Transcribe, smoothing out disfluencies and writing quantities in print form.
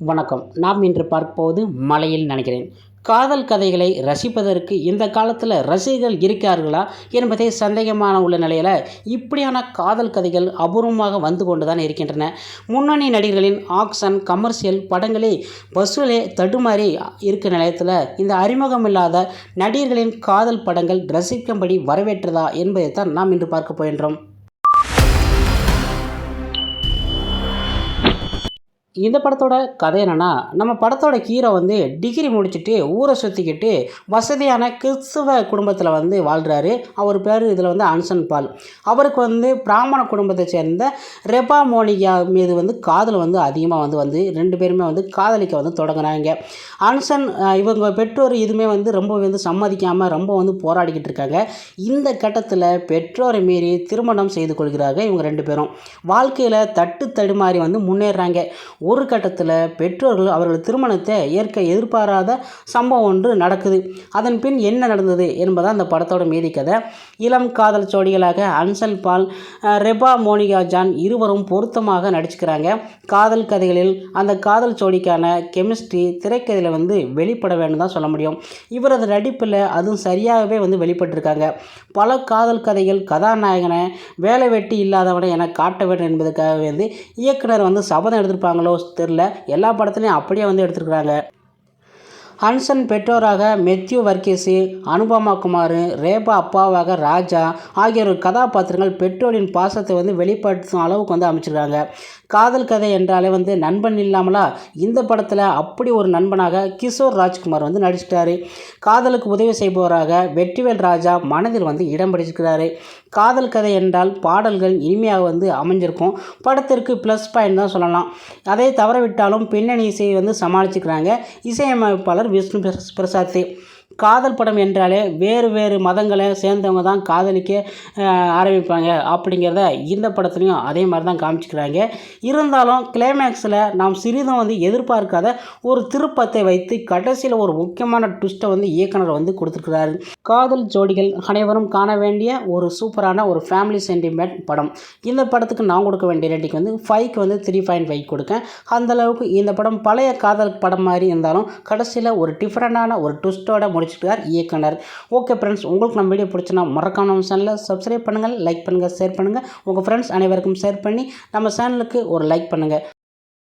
வணக்கம். நாம் இன்று பார்ப்போது மலையில் நினைக்கிறேன். காதல் கதைகளை ரசிப்பதற்கு இந்த காலத்தில் ரசிகர்கள் இருக்கிறார்களா என்பதே சந்தேகமான உள்ள நிலையில் இப்படியான காதல் கதைகள் அபூர்வமாக வந்து கொண்டு தான் இருக்கின்றன. முன்னணி நடிகர்களின் ஆக்ஷன் கமர்ஷியல் படங்களே வசூலே தடுமாறி இருக்க நிலையத்தில் இந்த அறிமுகமில்லாத நடிகர்களின் காதல் படங்கள் ரசிக்கும்படி வரவேற்றதா என்பதை தான் நாம் இன்று பார்க்க போகின்றோம். இந்த படத்தோட கதை என்னென்னா, நம்ம படத்தோட ஹீரோ டிகிரி முடிச்சுட்டு ஊரை சுற்றிக்கிட்டு வசதியான கிறிஸ்துவ குடும்பத்தில் வாழ்கிறாரு. அவர் பேர் இதில் அன்சன் பால். அவருக்கு பிராமண குடும்பத்தை சேர்ந்த ரெபா மோனிகா மீது காதல் அதிகமாக ரெண்டு பேருமே காதலிக்க தொடங்குறாங்க. அன்சன் இவங்க பெற்றோர் இதுவுமே ரொம்ப சம்மதிக்காமல் ரொம்ப போராடிக்கிட்டு இருக்காங்க. இந்த கட்டத்தில் பெற்றோரை மீறி திருமணம் செய்து கொள்கிறார்கள். இவங்க ரெண்டு பேரும் வாழ்க்கையில் தட்டு தடுமாறி முன்னேறாங்க. ஒரு கட்டத்தில் பெற்றோர்கள் அவர்கள் திருமணத்தை ஏற்க எதிர்பாராத சம்பவம் ஒன்று நடக்குது. அதன் பின் என்ன நடந்தது என்பதான் அந்த படத்தோட மீதி கதை. இளம் காதல் ஜோடிகளாக அன்சல் பால், ரெபா மோனிகா ஜான் இருவரும் பொருத்தமாக நடிச்சுக்கிறாங்க. காதல் கதைகளில் அந்த காதல் ஜோடிக்கான கெமிஸ்ட்ரி திரைக்கதையில் வெளிப்பட வேண்டும் தான் சொல்ல முடியும். இவரது நடிப்பில் அதுவும் சரியாகவே வெளிப்பட்டிருக்காங்க. பல காதல் கதைகள் கதாநாயகனை வேலை வெட்டி இல்லாதவனை என காட்ட வேண்டும் என்பதற்காக இயக்குனர் சபதம் எடுத்திருப்பாங்களோ தெரில. எல்லா படத்துலையும் அப்படியே எடுத்துருக்குறாங்க. ஹன்சன் பெற்றோராக மெத்யூ வர்கீஸு, அனுபமா குமார், ரேபா அப்பாவாக ராஜா ஆகியோர் கதாபாத்திரங்கள் பெற்றோரின் பாசத்தை வெளிப்படுத்தும் அளவுக்கு அமைச்சிருக்காங்க. காதல் கதை என்றாலே நண்பன் இல்லாமலா இந்த படத்தில் அப்படி ஒரு நண்பனாக கிஷோர் ராஜ்குமார் நடிச்சிட்டாரு. காதலுக்கு உதவி செய்பவராக வெற்றிவேல் ராஜா மனதில் இடம் பிடிச்சிருக்கிறாரு. காதல் கதை என்றால் பாடல்கள் இனிமையாக அமைஞ்சிருக்கும். படத்திற்கு ப்ளஸ் பாயிண்ட் தான் சொல்லலாம். அதை தவறவிட்டாலும் பின்னணி இசையை சமாளிச்சுக்கிறாங்க இசையமைப்பாளர் விஷ்ணு பிரசாத். காதல் படம் என்றாலே வேறு வேறு மதங்களை சேர்ந்தவங்க தான் காதலிக்க ஆரம்பிப்பாங்க அப்படிங்கிறத இந்த படத்துலையும் அதே மாதிரி தான் காமிச்சிக்கிறாங்க. இருந்தாலும் கிளைமேக்ஸில் நாம் சிறிதும் எதிர்பார்க்காத ஒரு திருப்பத்தை வைத்து கடைசியில் ஒரு முக்கியமான ட்விஸ்ட்டை இயக்குனர் கொடுத்துருக்கிறாரு. காதல் ஜோடிகள் அனைவரும் காண வேண்டிய ஒரு சூப்பரான ஒரு ஃபேமிலி சென்டிமெண்ட் படம். இந்த படத்துக்கு நான் கொடுக்க வேண்டிய ரேட்டிங் 5க்கு 3.5 கொடுக்கேன். அந்தளவுக்கு இந்த படம் பழைய காதல் படம் மாதிரி இருந்தாலும் கடைசியில் ஒரு டிஃப்ரெண்டான ஒரு ட்விஸ்ட்டோட முடிச்சுட்டார் இயக்குனர். ஓகே ஃப்ரெண்ட்ஸ், உங்களுக்கு நம்ம வீடியோ பிடிச்சினா மறக்காம நம்ம சேனலை சப்ஸ்கிரைப் பண்ணுங்கள், லைக் பண்ணுங்கள், ஷேர் பண்ணுங்கள். உங்கள் ஃப்ரெண்ட்ஸ் அனைவருக்கும் ஷேர் பண்ணி நம்ம சேனலுக்கு ஒரு லைக் பண்ணுங்கள்.